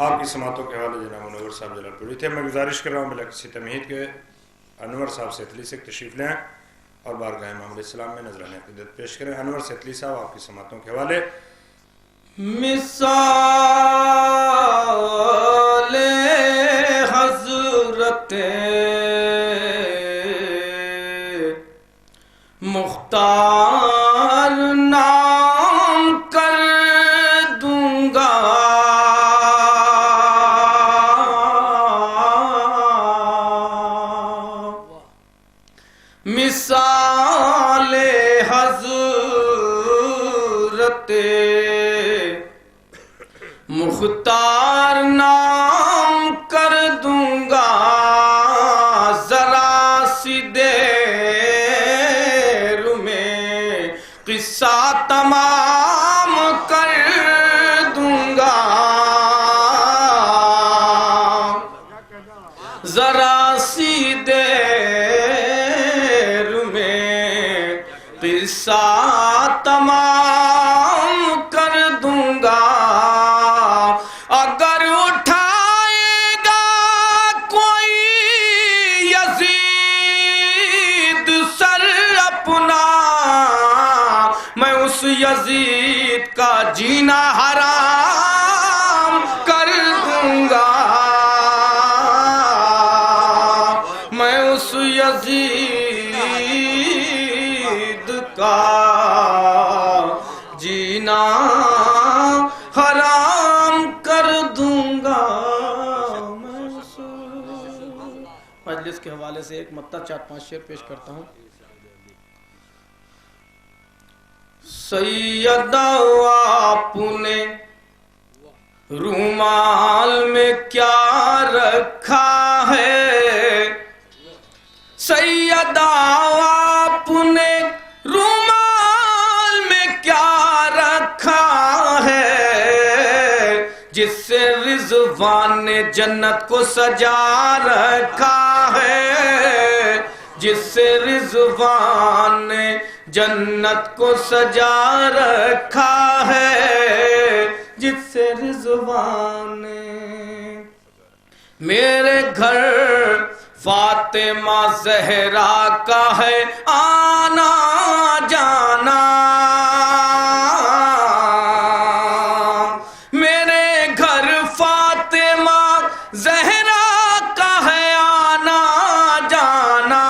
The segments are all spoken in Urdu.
آپ کی سماعتوں کے حوالے جناب منور صاحب جلال پوری تھے. میں گزارش کر رہا ہوں بلا کسی تمہید کے انور صاحب سیتلی سے تشریف لیں اور بارگاہ امام علیہ السلام میں نذرانِ عقیدت پیش کریں. انور سیتلی صاحب آپ کی سماعتوں کے حوالے. مثال حضرت مختار نام کر دوں گا، مثال حضرت مختار نام کر دوں گا، ذرا سی دیر میں قصہ تمام کر دوں گا، ذرا سی دیر میں قصہ تمام کر دوں گا. اگر اٹھائے گا کوئی یزید سر اپنا، میں اس یزید کا جینا حرام کر دوں گا، میں اس یزید کا جینا حرام کر دوں گا. مجلس کے حوالے سے ایک مطلع 4-5 شعر پیش کرتا ہوں. سیدہ آپ نے رومال میں کیا رکھا ہے، سیدہ آپ نے رومال میں کیا رکھا ہے، جس سے رضوان نے جنت کو سجا رکھا ہے، جس سے رضوان نے جنت کو سجا رکھا ہے، جس سے رضوان نے. میرے گھر فاطمہ زہرا کا ہے آنا جانا، میرے گھر فاطمہ زہرا کا ہے آنا جانا،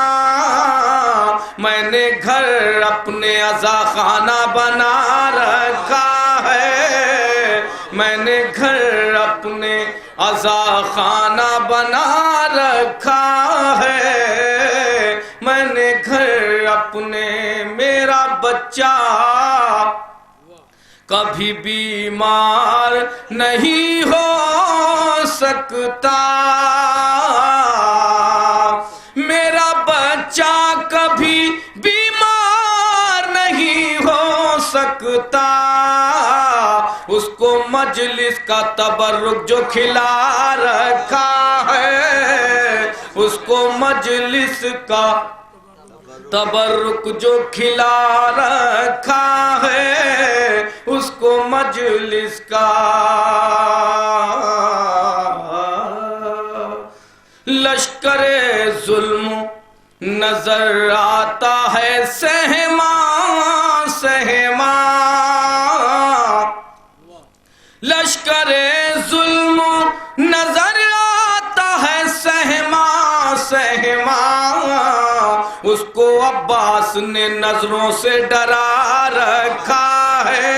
میں نے گھر اپنے عزا خانہ بنا رکھا ہے، میں نے گھر اپنے عزا خانہ بنا رکھا ہے، میں نے گھر اپنے. میرا بچہ کبھی بیمار نہیں ہو سکتا، میرا بچہ کبھی بیمار نہیں ہو سکتا، اس کو مجلس کا تبرک جو کھلا رکھا ہے، اس کو مجلس کا تبرک جو کھلا رکھا ہے، اس کو مجلس کا. لشکر ظلم نظر آتا ہے سہما سہما، لشکر ظلم نظر آتا ہے سہما سہما، اس کو عباس نے نظروں سے ڈرا رکھا ہے،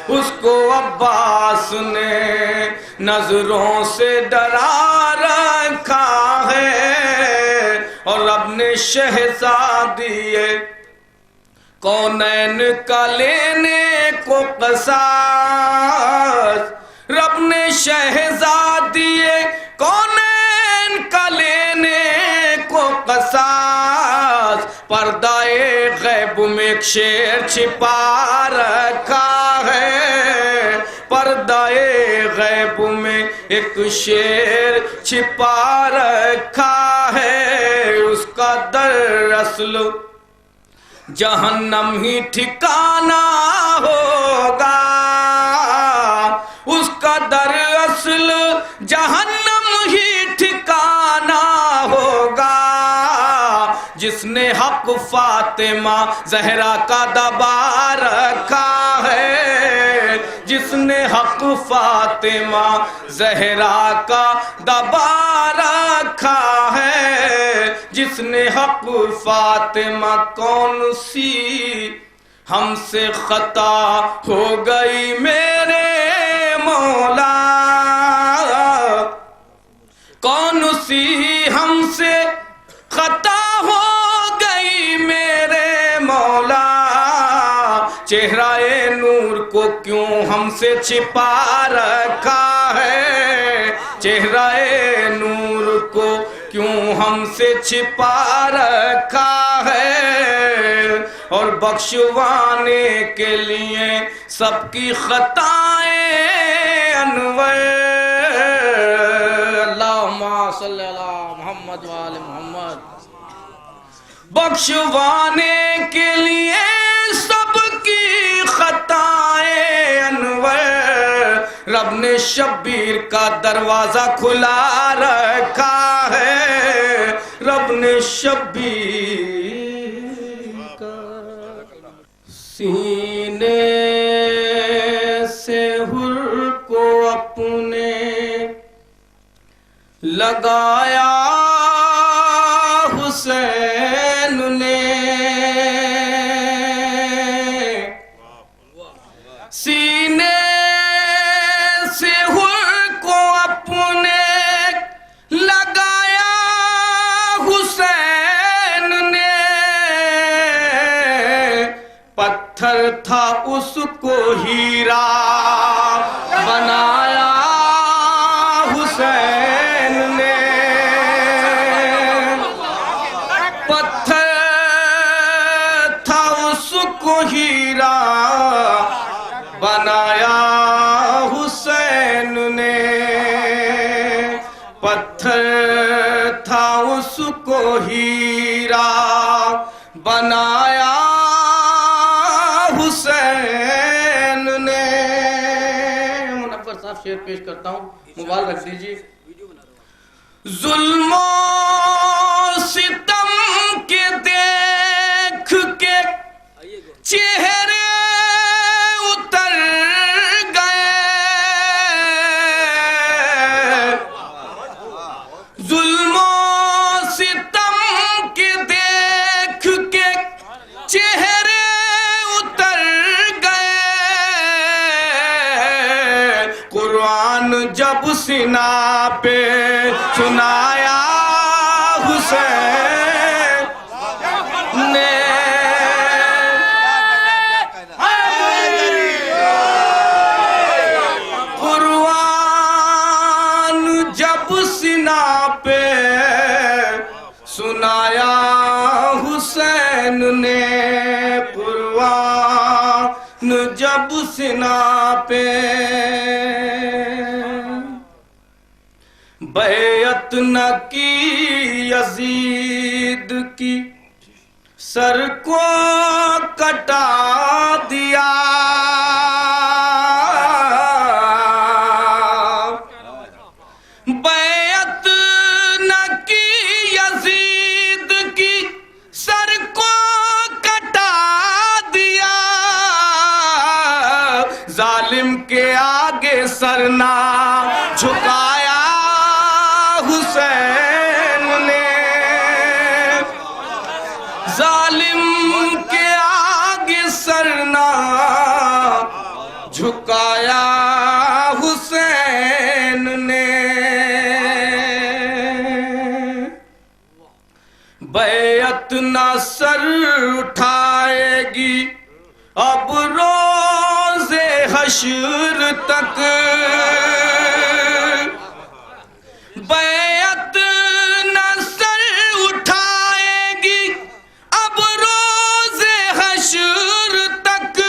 اس کو عباس نے نظروں سے ڈرا رکھا ہے، اور اپنے شہزادیے کونین کا لینے کو قصاص، رب نے شہزادیے کونین کا لینے کو قصاص، پردہ غیب میں ایک شیر چھپا رکھا ہے، پردہ غیب میں ایک شیر چھپا رکھا ہے، اس کا دراصل جہنم ہی ٹھکانہ ہوگا، اس کا در اصل جہنم ہی ٹھکانہ ہوگا، جس نے حق فاطمہ زہرا کا دبا رکھا ہے، جس نے حق فاطمہ زہرا کا دبا رکھا ہے، جس نے حق فاطمہ کون سی ہم سے خطا ہو گئی میرے مولا، کون سی ہم سے خطا ہو گئی میرے مولا، چہرہ نور کو کیوں ہم سے چھپا رکھا ہے، چہرہ نور کو کیوں ہم سے چھپا رکھا ہے، اور بخشوانے کے لیے سب کی خطائیں انور، اللہم صلی علی محمد وآل محمد، بخشوانے کے لیے سب کی خطائیں انور، رب نے شبیر کا دروازہ کھلا رکھا ہے، رب نے شبیر کا سینے سے حر کو اپنے لگایا حسین نے، سینے سے حر کو اپنے لگایا حسین نے، پتھر تھا اس کو ہیرا بنایا حسین نے، پتھر تھا اس کو ہیرا بنایا حسین نے، پتھر تھا اس کو ہیرا بنایا حسین نے۔ منور صاحب شعر پیش کرتا ہوں، موبائل رکھ دیجیے۔ ظلم و ستم کے دیکھ کے چہرے اتر گئے، ظلم و ستم کے دیکھ کے چہرے اتر گئے، قرآن جب سینا پہ سنایا حسین نے، قرآن جب سینا پہ سنایا حسین نے، قرآن جب سینا پہ بیعت نہ کی یزید کی سر کو کٹا دیا، بیعت نہ کی یزید کی سر کو کٹا دیا، ظالم کے آگے سر نہ جھکایا حسین نے، ظالم کے آگے سر نہ جھکایا حسین نے، بیعت نہ سر اٹھائے گی اب روز حشر تک، بیعت نہ سر اٹھائے گی اب روز حشر تک،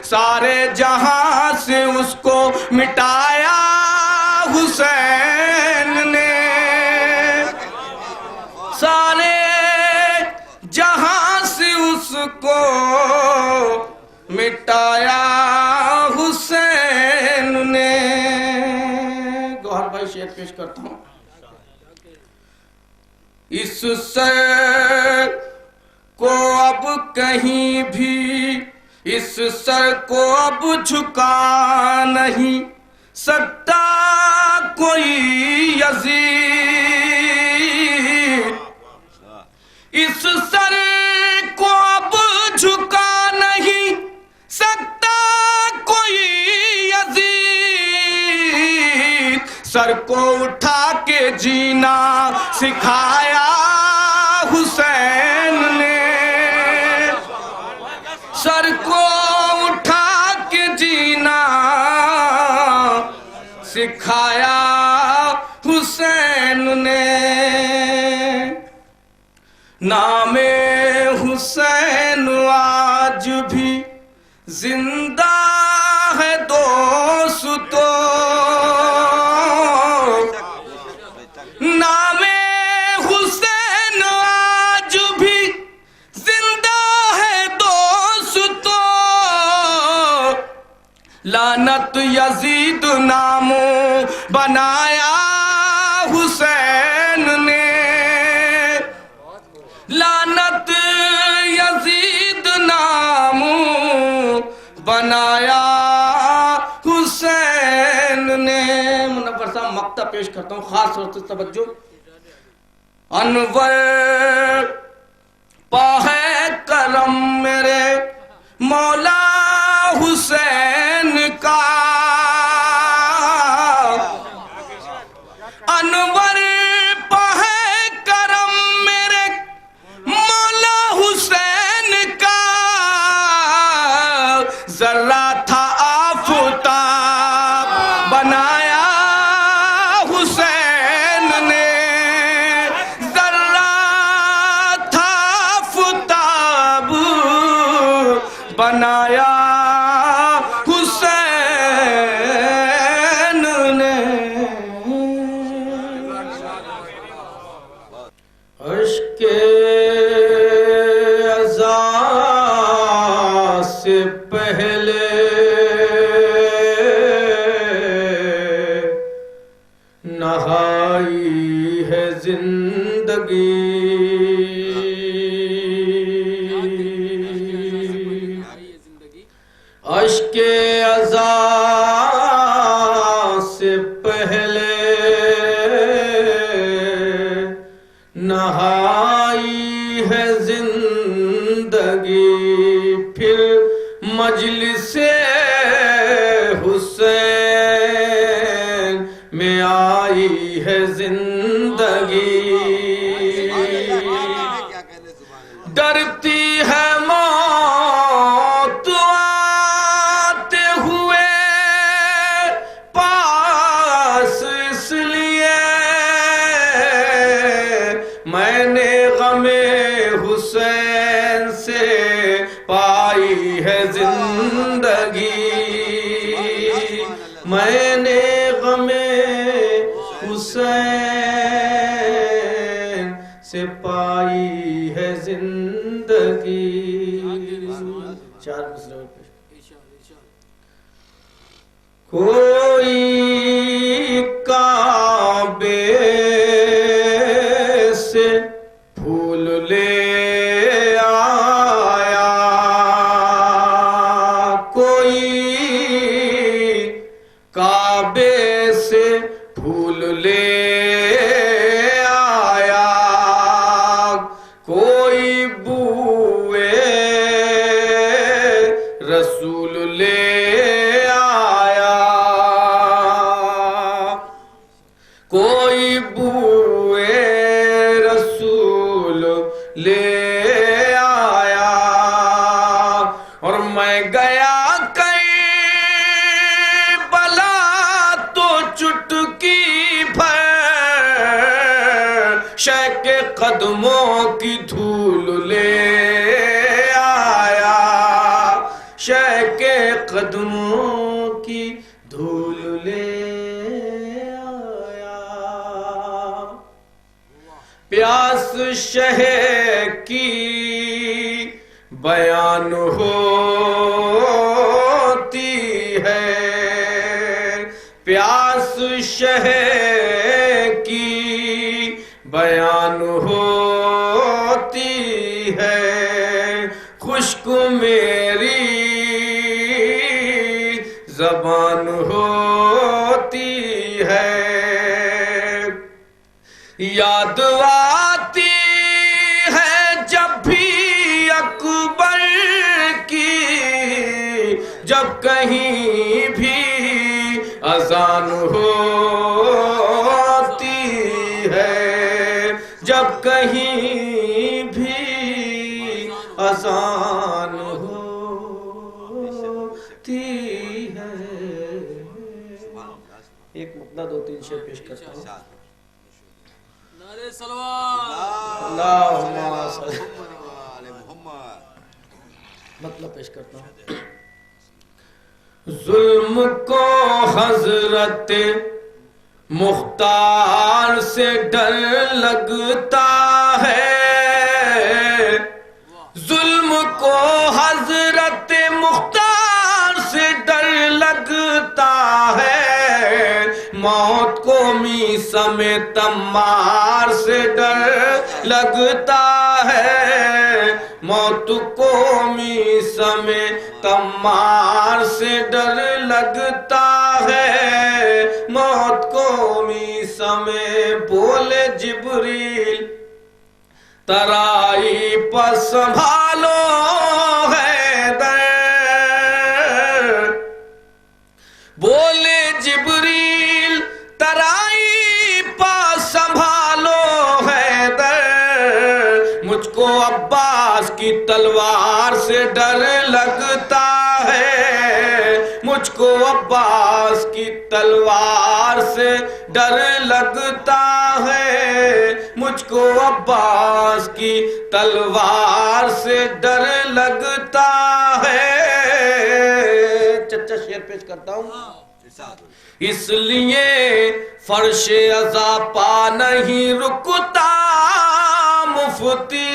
سارے جہاں سے اس کو مٹایا حسین نے، سارے جہاں سے اس کو مٹایا حسین نے، فرمائی شعر پیش کرتا ہوں. اس سر کو اب کہیں بھی اس سر کو اب جھکا نہیں سکتا کوئی یزید. اس سر کو اب جھکا نہیں سکتا کوئی یزید. سر کو اٹھا کے جینا سکھایا حسین نے. سر کو اٹھا کے جینا سکھایا حسین نے. نام حسین آج بھی زندہ ہے دوستو. نام حسین آج بھی زندہ ہے دوستو. لعنت یزید نام بنایا حسین نے. لعنت یزید نام بنایا حسین نے. منور صاحب مقطع پیش کرتا ہوں خاص طور سے توجہ. انور پا ہے کرم میرے مولا حسین کا. انور پا ہے کرم میرے مولا حسین کا. ذرہ تھا آفتاب بنایا حسین نے. ذرہ تھا آفتاب بنایا حسین نے. عشق ازاں سے پہلے نہائی ہے زندگی. عشق ازاں سے پہلے نہائی ہے زندگی. پھر مجلس حسین میں آئی ہے زندگی. ڈرتی ہے موت آتے ہوئے پاس اس لیے میں نے غم حسین سے پائی ہے زندگی. میں نے غم حسین سے پائی ہے زندگی. چار مصرع کوئی کعبے سے پھول لے آیا. کوئی کعبے سے پھول لے آیا. کوئی بوئے رسول لے آیا. کوئی بوئے رسول لے آیا. اور میں گیا کربلا تو چٹکی بھر شہ کے قدموں کی دھول لے آیا. شہ کے قدموں کی دھول لے آیا. پیاس شہ کی بیان ہوتی ہے. پیاس شہ زبان ہوتی ہے، یاد آتی ہے جب بھی اکبر کی، جب کہیں بھی اذان ہوتی ہے، جب کہیں بھی اذان ہوتی ہے۔ ایک مقطع دو تین شعر پیش کرتا ہوں۔ نعرہ صلوات اللہم صل مطلب پیش کرتا ہوں۔ ظلم کو حضرت مختار سے ڈر لگتا ہے، ظلم کو حضرت مختار سے ڈر لگتا ہے، موت کو میثم تمار سے ڈر لگتا ہے، موت کو میثم تمار سے ڈر لگتا ہے، موت کو میثم بولے جبریل ترائی پر سنبھالو حیدر، بولے جبریل ترائی پر سنبھالو حیدر، مجھ کو عباس کی تلوار سے ڈر لگتا ہے، مجھ کو عباس کی تلوار سے ڈر لگتا ہے، مجھ کو عباس کی تلوار سے ڈر لگتا ہے۔ چچا شعر پیش کرتا ہوں۔ اس لیے فرش عزا پا نہیں رکتا مفتی،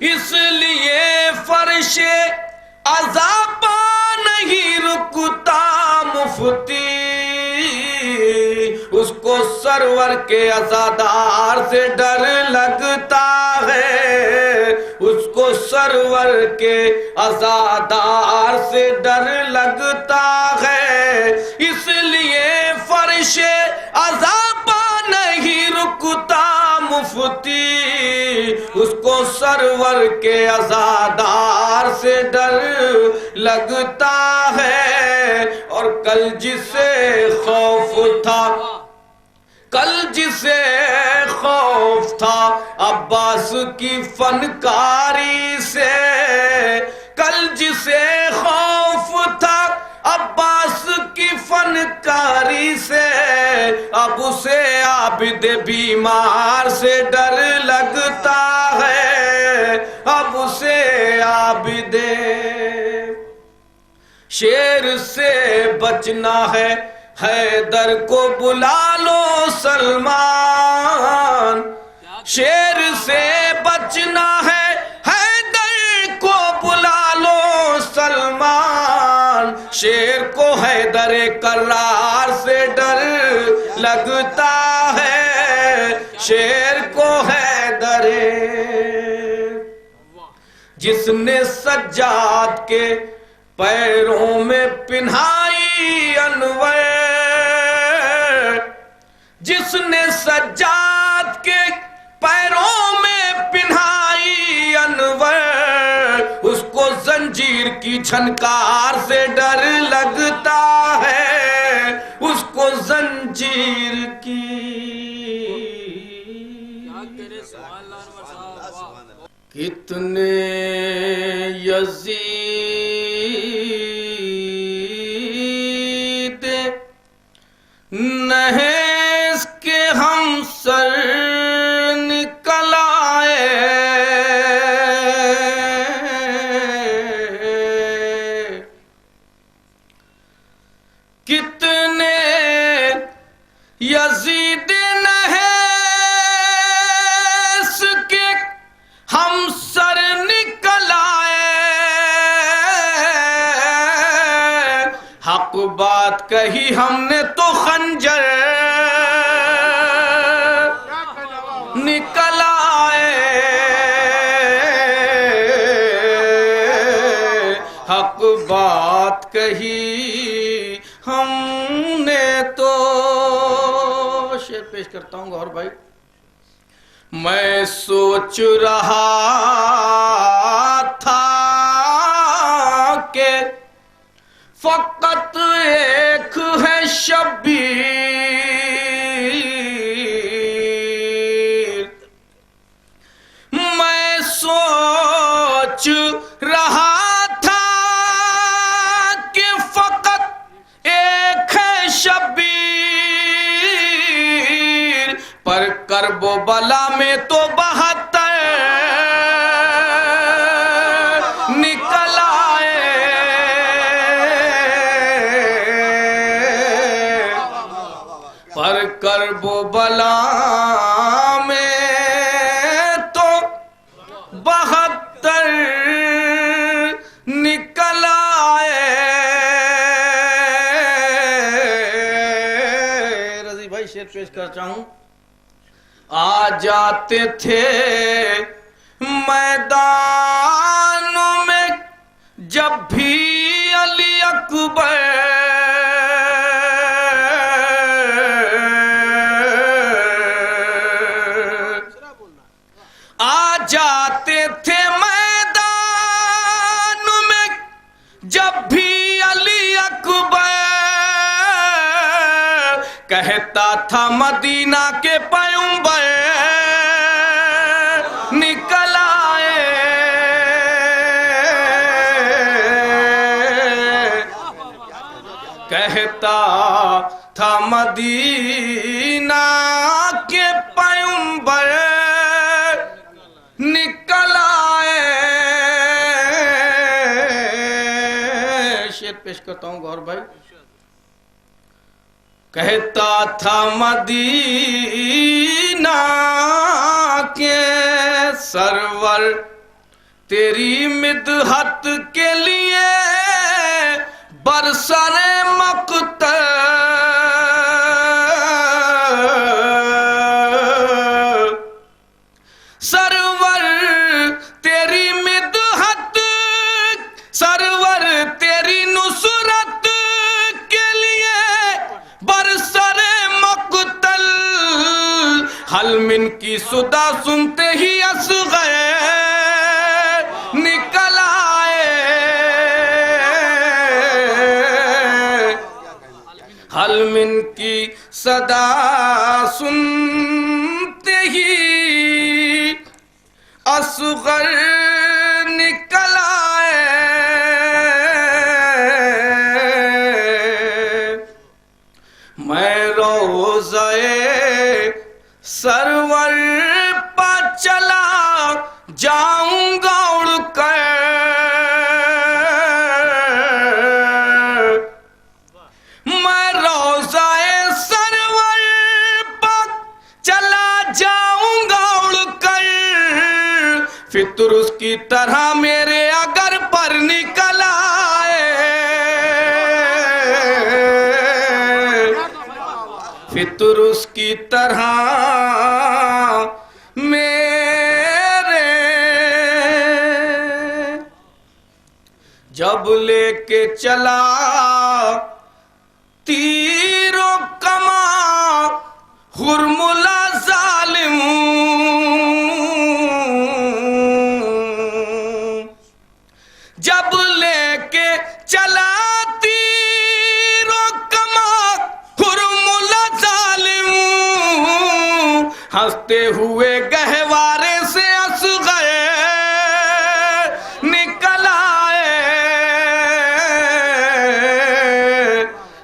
اس لیے فرش عزا پا نہیں رکتا مفتی، اس کو سرور کے عزادار سے ڈر لگتا ہے، اس کو سرور کے عزادار سے ڈر لگتا ہے، اس لیے فرش عزا پا نہیں رکتا مفتی، اس کو سرور کے عزادار سے ڈر لگتا ہے۔ اور کل جسے خوف تھا، کل جسے خوف تھا عباس کی فنکاری سے، کل جسے خوف تھا عباس کی فنکاری سے، اب اسے عابد بیمار سے ڈر لگتا ہے، اب اسے عابد شیر سے بچنا ہے، حیدر کو بلا لو سلمان، شیر سے بچنا ہے، حیدر کو بلا لو سلمان، شیر کو حیدر کرار سے ڈر لگتا ہے، شیر کو حیدر، جس نے سجاد کے پیروں میں پنہائی انور، جس نے سجاد کے پیروں میں پنہائی انور، اس کو زنجیر کی جھنکار سے ڈر لگتا ہے، اس کو زنجیر کی۔ کتنے یزید نحس کے ہم سر نکل آئے، کتنے یزید نحس کے ہم سر نکل آئے، حق بات کہی ہم نے تو خنجر نکل آئے، حق بات کہی ہم نے تو. شعر پیش کرتا ہوں گور بھائی. میں سوچ رہا تھا کہ فقط ایک ہے شبیر. میں سوچ رہا تھا کہ فقط ایک ہے شبیر. پر کرب و بلا میں تو 72 نکل آئے. پر کرب و بلا میں تو 72 نکل آئے. رضی بھائی شعر پیش کر چاہوں. آ جاتے تھے میدان میں جب بھی علی اکبر. آ جاتے تھے میدان میں جب بھی علی اکبر. کہتا تھا مدینہ کے پیغمبر نکل آئے. کہتا تھا مدینہ کے پیغمبر نکل آئے. شعر پیش کرتا ہوں گور بھائی. کہتا تھا مدینہ کے سرور تیری مدحت کے لیے برسر مقتل. سرور تیری مدحت، سرور تیری نصرت کے لیے برسر مقتل. حل من کی صدا سنتے ہی اصغر نکل آئے. حل من کی صدا سنتے ہی اصغر نکل آئے. میں روضہ سرور پہ چلا جاؤں گا اڑ کر. میں روضہ سرور پہ چلا جاؤں گا اڑ کر. فطر اس کی طرح میرے اگر پر نکل آئے. فطر اس کی طرح میرے جب لے کے چلا تیر و کمان ہرملا ظالم. جب لے کے چلا تیر و کمان ہرملا ظالم. ہنستے ہوئے گہوارے سے اصغر نکل آئے.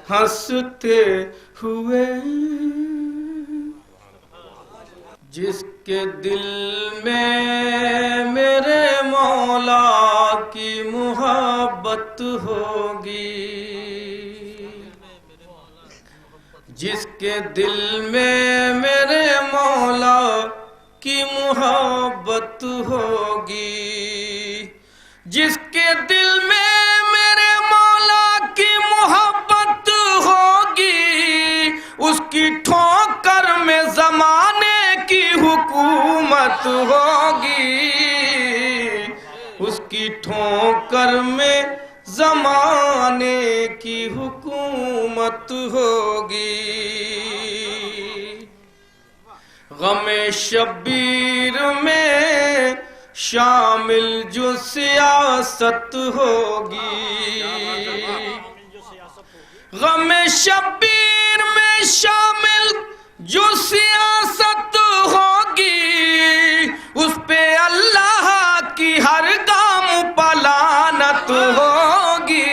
ہنستے ہوئے جس کے دل میں میرے مولا کی محبت ہوگی. جس کے دل میں میرے مولا کی محبت ہوگی. جس کے دل میں میرے مولا کی محبت ہوگی. اس کی ٹھوکر میں زمانے کی حکومت ہوگی. اس کی ٹھوکر میں زمانے کی حکومت ہوگی. غم شبیر میں شامل جو سیاست ہوگی. غم شبیر میں شامل جو سیاست ہوگی اس پہ اللہ کی ہر گام پلانت ہوگی.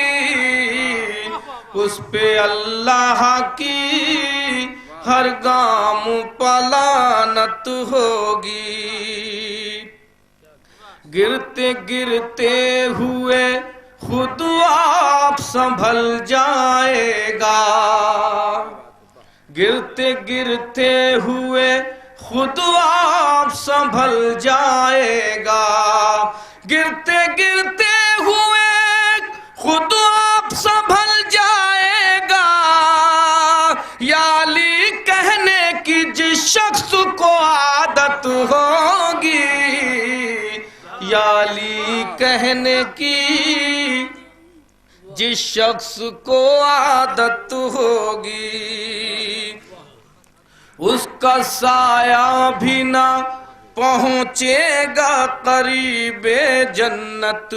اس پہ اللہ کی ہر گام پلانت ہوگی. گرتے گرتے ہوئے خود آپ سنبھل جائے گا. گرتے گرتے ہوئے خود آپ سنبھل جائے گا. گرتے گرتے ہوئے خود آپ سنبھل جائے گا. یا علی کہنے کی جس شخص کو عادت ہوگی. یا علی کہنے کی جس شخص کو عادت ہوگی اس کا سایہ بھی نہ پہنچے گا قریب جنت.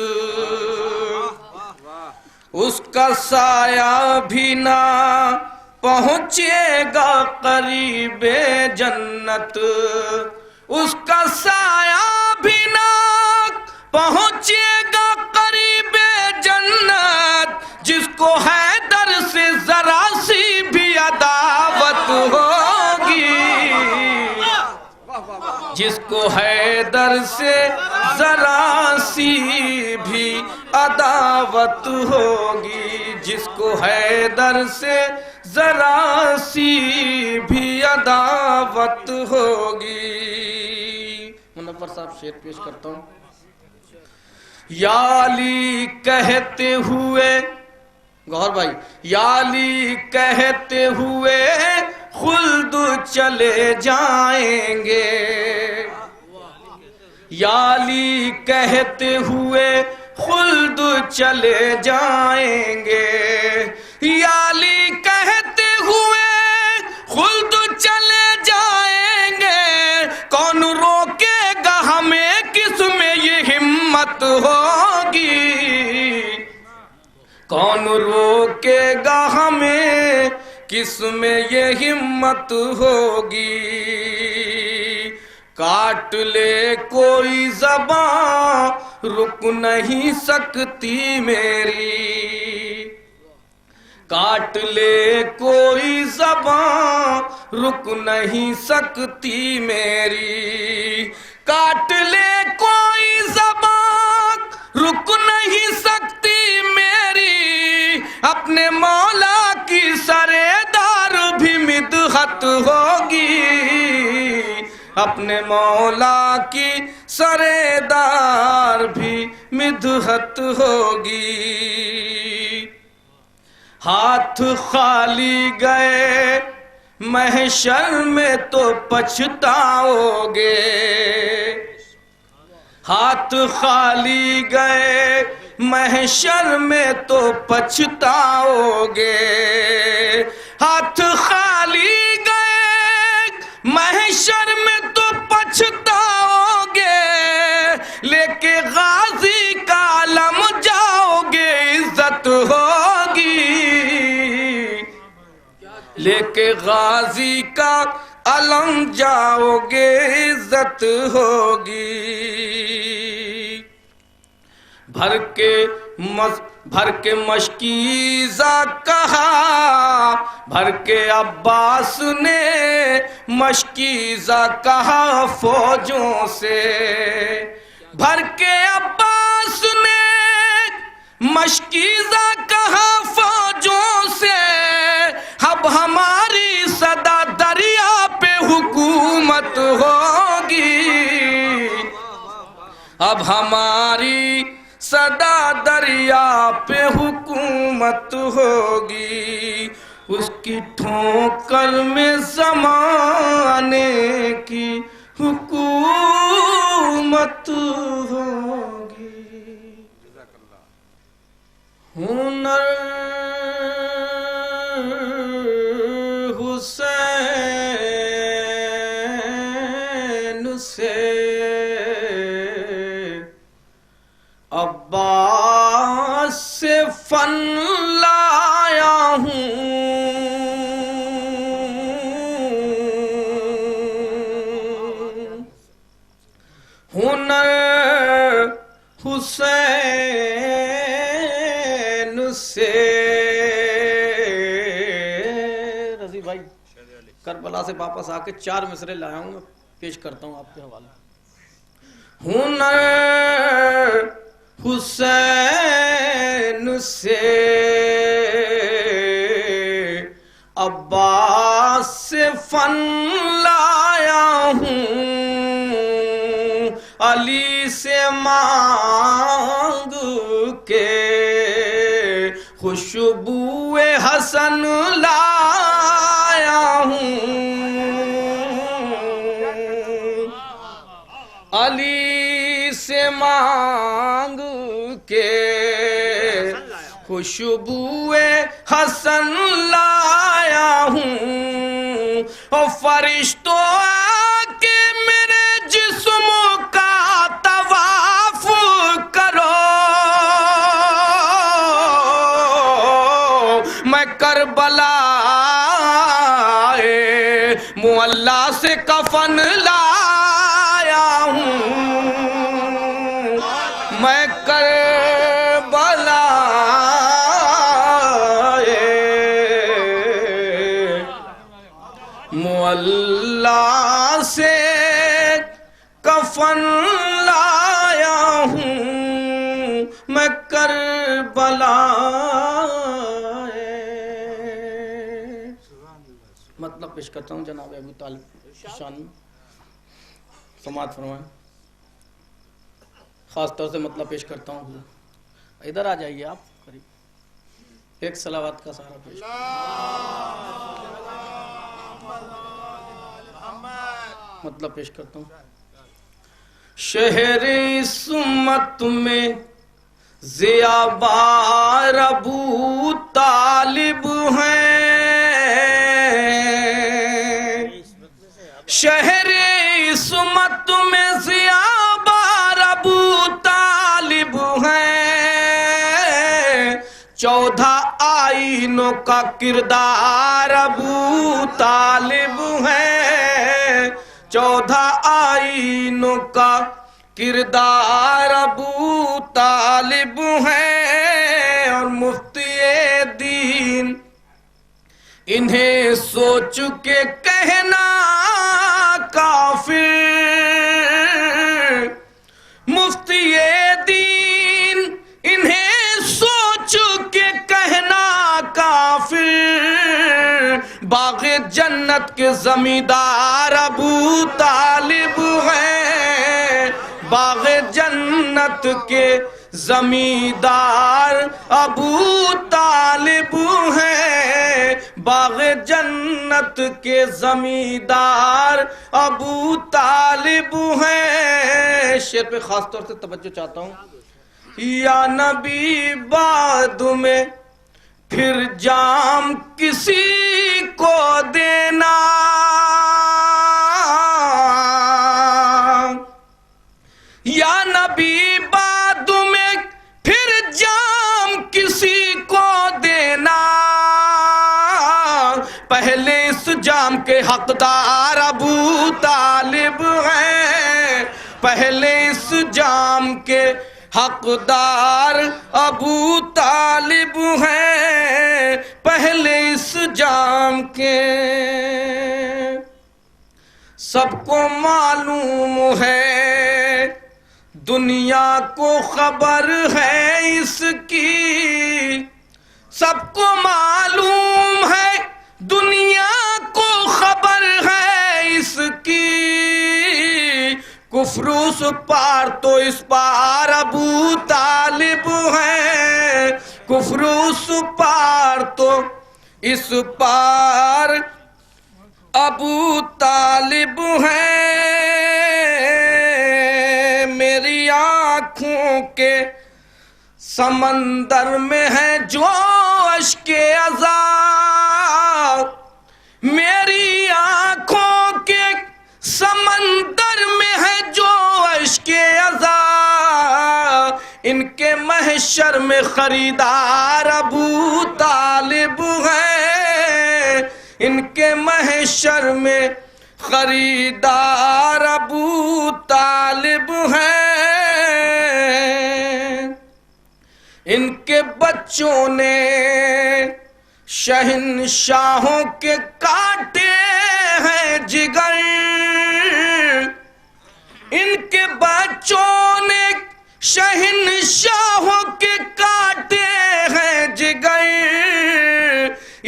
اس کا سایہ بھی نہ پہنچے گا قریب جنت. اس کا سایہ بھی نہ پہنچے گا قریب جنت. جس کو حیدر سے ذرا سی بھی عداوت ہوگی. جس کو حیدر سے ذرا سی بھی عداوت ہوگی. جس کو حیدر سے ذرا سی بھی عداوت ہوگی. منور صاحب شعر پیش کرتا ہوں. یا علی کہتے ہوئے گوھر بھائی یا علی کہتے ہوئے خلد چلے جائیں گے. یا علی کہتے ہوئے خلد چلے جائیں گے. یا علی کہتے ہوئے خلد چلے جائیں گے. کون روکے گا ہمیں کس میں یہ ہمت ہوگی. کون روکے گا ہمیں کس میں یہ ہمت ہوگی. کاٹ لے کوئی زبان رک نہیں سکتی میری. کاٹ لے کوئی زبان رک نہیں سکتی میری. کاٹ لے کوئی زبان رک نہیں سکتی میری. اپنے مولا کی سردار بھی مدحت ہوگی. اپنے مولا کی سردار بھی مدحت ہوگی. ہاتھ خالی گئے محشر میں تو پچھتاؤ گے. ہاتھ خالی گئے محشر میں تو پچھتاؤ گے. ہاتھ خالی گئے محشر میں تو پچھتاؤ گے. لے کے غازی کا علم جاؤ گے عزت ہوگی. لے کے غازی کا علم جاؤ گے عزت ہوگی. بھر کے مشکیزہ کہا. بھر کے عباس نے مشکیزہ کہا فوجوں سے. بھر کے عباس نے مشکیزہ کہا فوجوں سے. اب ہماری صدا دریا پہ حکومت ہوگی. اب ہماری صدا دریا پہ حکومت ہوگی. اس کی ٹھوکر میں زمانے کی حکومت ہوگی. ہنر حسین سے عباس سے فن لایا ہوں، ہنر حسین سے۔ رضی بھائی کربلا سے واپس آ کے 4 مصرے لایا ہوں، پیش کرتا ہوں آپ کے حوالے۔ ہنر حسین سے عباس سے فن لایا ہوں، علی سے مانگ کے خوشبو حسن لایا ہوں، علی سے مانگ کے خوشبو حسن لایا ہوں، اور فرشتوں کے میرے جسم کا طواف کرو، میں کربلا معلی سے کفن لایا ہوں، میں کربلا معلی سے کفن لایا ہوں، میں کربلا۔ مطلب پیش کرتا ہوں جناب ابو طالب شان، سماعت فرمائیں۔ خاص طور سے مطلب پیش کرتا ہوں، ادھر آ جائیے آپ قریب، ایک صلوات کا سہارا پیش مطلب پیش کرتا ہوں۔ شہر اسمت میں ضیابار ابو طالب ہیں، شہر اسمت میں ضیابار ابو طالب ہیں، 14 آئینوں کا کردار ابو طالب ہیں، 14 آئینوں کا کردار ابو طالب ہیں، اور مفتی دین انہیں سوچ کے کہنا کافر، مفتی دین انہیں سوچ کے کہنا کافر، باغ جنت کے زمیندار ابو طالب ہیں، باغ جنت کے زمیندار ابو طالب ہیں، باغ جنت کے زمیندار ابو طالب ہیں۔ شعر پہ خاص طور سے توجہ چاہتا ہوں۔ یا نبی بعد میں پھر جام کسی کو دینا، یا نبی بعد میں پھر جام کسی کو دینا، پہلے اس جام کے حقدار ابو طالب ہیں، پہلے اس جام کے حقدار ابو طالب ہیں، پہلے اس جام کے۔ سب کو معلوم ہے، دنیا کو خبر ہے اس کی، سب کو معلوم ہے، دنیا کو خبر ہے اس کی، کفر اس پار تو اس پار ابو طالب ہیں، کفر اس پار تو اس پار ابو طالب ہیں، میری آنکھوں کے سمندر میں ہے جو اشک عذاب، میری آنکھوں کے سمندر میں ہے جو اشک عذاب، ان کے محشر میں خریدار ابو طالب ہے، ان کے محشر میں خریدار ابو طالب ہے، ان کے بچوں نے شہنشاہوں کے کاٹے ہیں جگر، ان کے بچوں نے شہنشاہوں کے کاٹے ہیں جگر،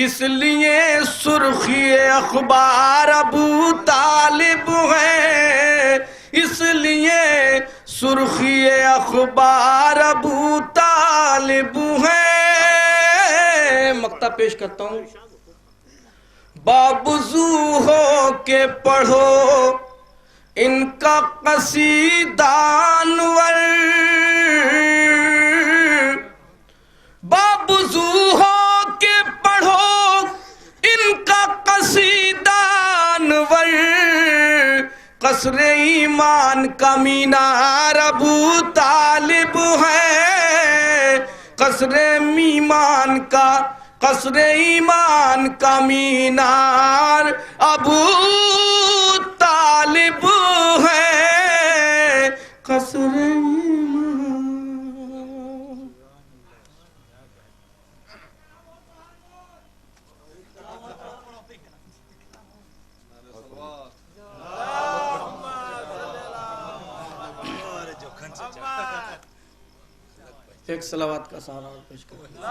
اس لیے سرخی اخبار ابو طالب ہے، اس لیے سرخی اخبار ابو طالب ہے۔ مقطع پیش کرتا ہوں، بابزو ہو کے پڑھو ان کا قصیدہ انور، بابزو ہو کے پڑھو ان کا قصیدہ انور، قصر ایمان کا مینار ابو طالب ہے، قصر ایمان کا مینار ابو طالب ہے، قصر ایمان۔ ایک صلوات کا سہارا اور پیش کریں۔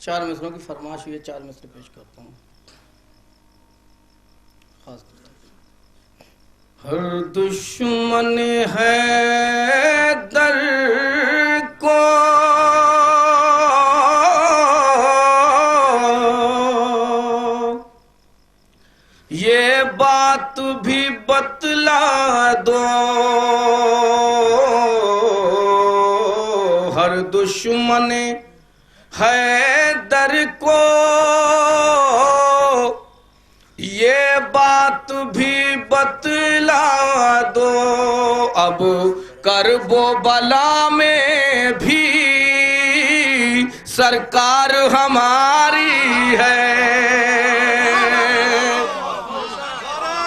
4 مصروں کی فرمائش ہوئی ہے، 4 مصرے پیش کرتا ہوں خاص طور پر۔ ہر دشمن حیدر کو یہ بات بھی بتلا دو، ہر دشمن حیدر کو یہ بات بھی بتلا دو، اب کرب و بلا میں بھی سرکار ہماری ہے،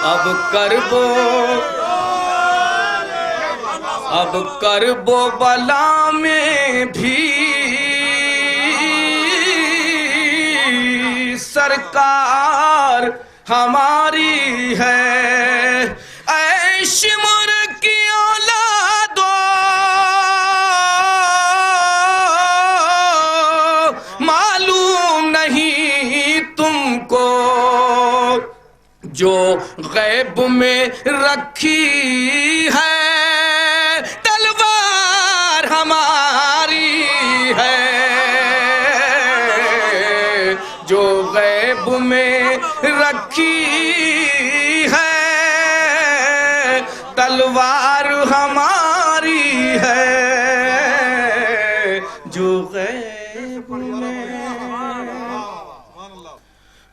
اب کرب و بلا میں بھی سرکار ہماری ہے، اے شمر کی اولادو معلوم نہیں تم کو جو غیب میں رکھی ہے تلوار ہماری ہے، جو غیب میں رکھی ہے تلوار ہماری ہے، جو غیب میں۔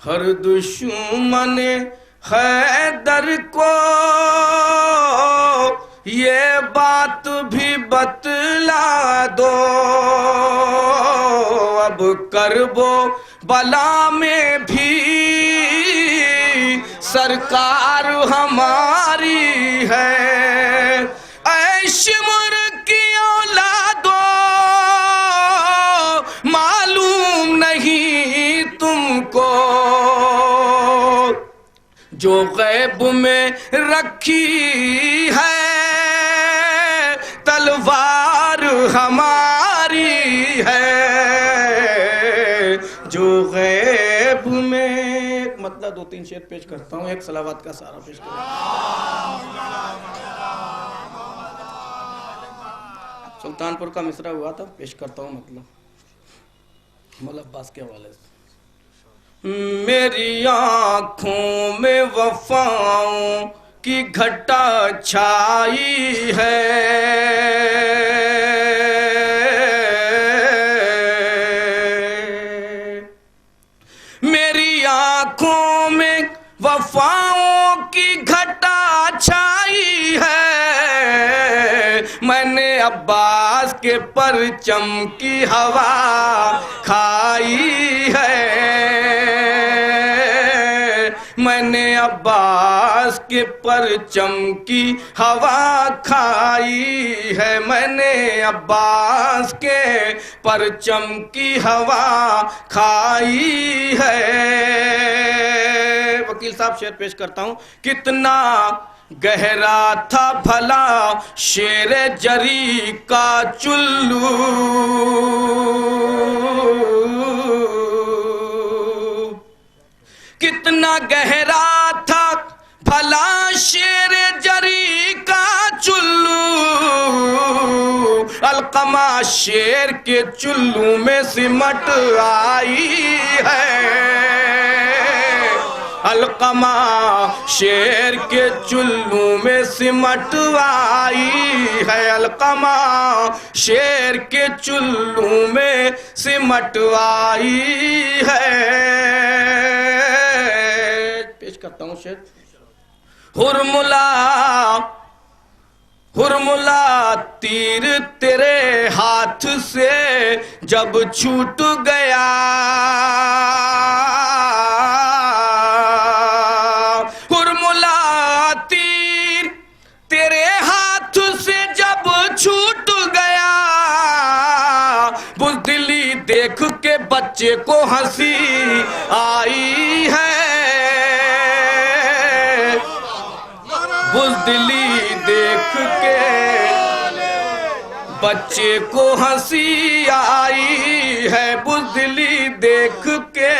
ہر دشمن حیدر کو یہ بات بھی بتلا دو، اب کرب و بلا میں بھی سرکار ہماری ہے، اے شمر کی اولادو معلوم نہیں تم کو جو غیب میں رکھی ہے تلوار ہماری ہے، جو غیب میں۔ مطلب 2-3 شعر پیش کرتا ہوں، ایک صلوات کا سہارا پیش کرتا ہوں۔ سلطان پور کا مصرع ہوا تھا، پیش کرتا ہوں مطلب مولا عباس کے حوالے سے۔ میری آنکھوں میں وفاؤں کی گھٹا چھائی ہے، میری آنکھوں میں وفاؤں کی گھٹا چھائی ہے، میں نے عباس کے پرچم کی ہوا کھائی ہے، میں نے عباس کے پرچم کی ہوا کھائی ہے، میں نے عباس کے پرچم کی ہوا کھائی ہے۔ وکیل صاحب شعر پیش کرتا ہوں۔ کتنا گہرا تھا بھلا شیر جری کا چلو، کتنا گہرا تھا بھلا شیر جری کا چلو، علقمہ شیر کے چلو میں سمٹ آئی ہے، علقمہ شیر کے چلو میں سمٹ آئی ہے، علقمہ شیر کے چلو میں سمٹ آئی ہے۔ پیش کرتا ہوں شعر۔ ہرملا تیر تیرے ہاتھ سے جب چھوٹ گیا، ہرملا تیر تیرے ہاتھ سے جب چھوٹ گیا، بزدلی دیکھ کے بچے کو ہنسی آئی ہے، بزدلی دیکھ کے بچے کو ہنسی آئی ہے، بزدلی دیکھ کے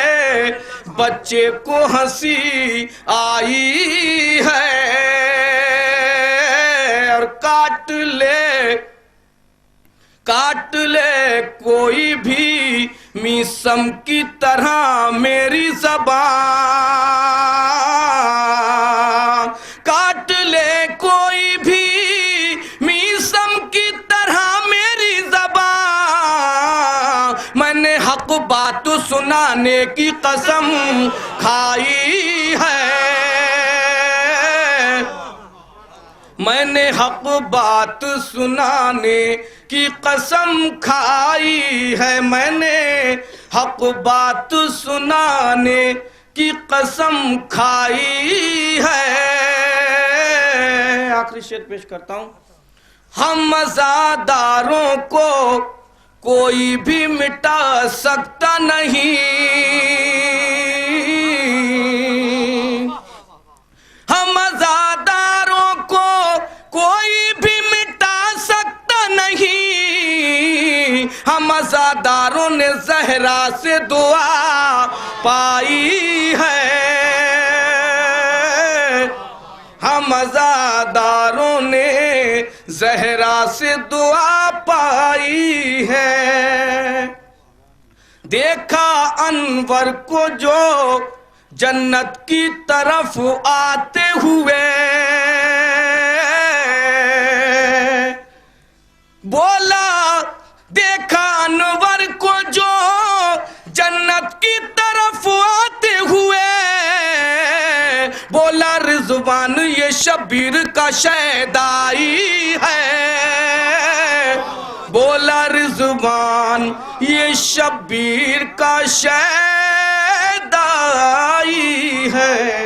بچے کو ہنسی آئی ہے، اور کاٹ لے کوئی بھی میسم کی طرح میری زبان، کاٹ لے کوئی بھی میسم کی طرح میری زبان، میں نے حق بات سنانے کی قسم کھائی ہے، میں نے حق بات سنانے کی قسم کھائی ہے، میں نے حق بات سنانے کی قسم کھائی ہے۔ آخری شعر پیش کرتا ہوں۔ ہم مزاداروں کو کوئی بھی مٹا سکتا نہیں، ہم مزاداروں کو کوئی بھی مٹا سکتا نہیں، ہم عزاداروں نے زہرا سے دعا پائی ہے، ہم عزاداروں نے زہرا سے دعا پائی ہے، دیکھا انور کو جو جنت کی طرف آتے ہوئے، بولا دیکھا انور کو جو جنت کی طرف آتے ہوئے، بولا رضوان یہ شبیر کا شیدائی ہے، بولا رضوان یہ شبیر کا شیدائی ہے۔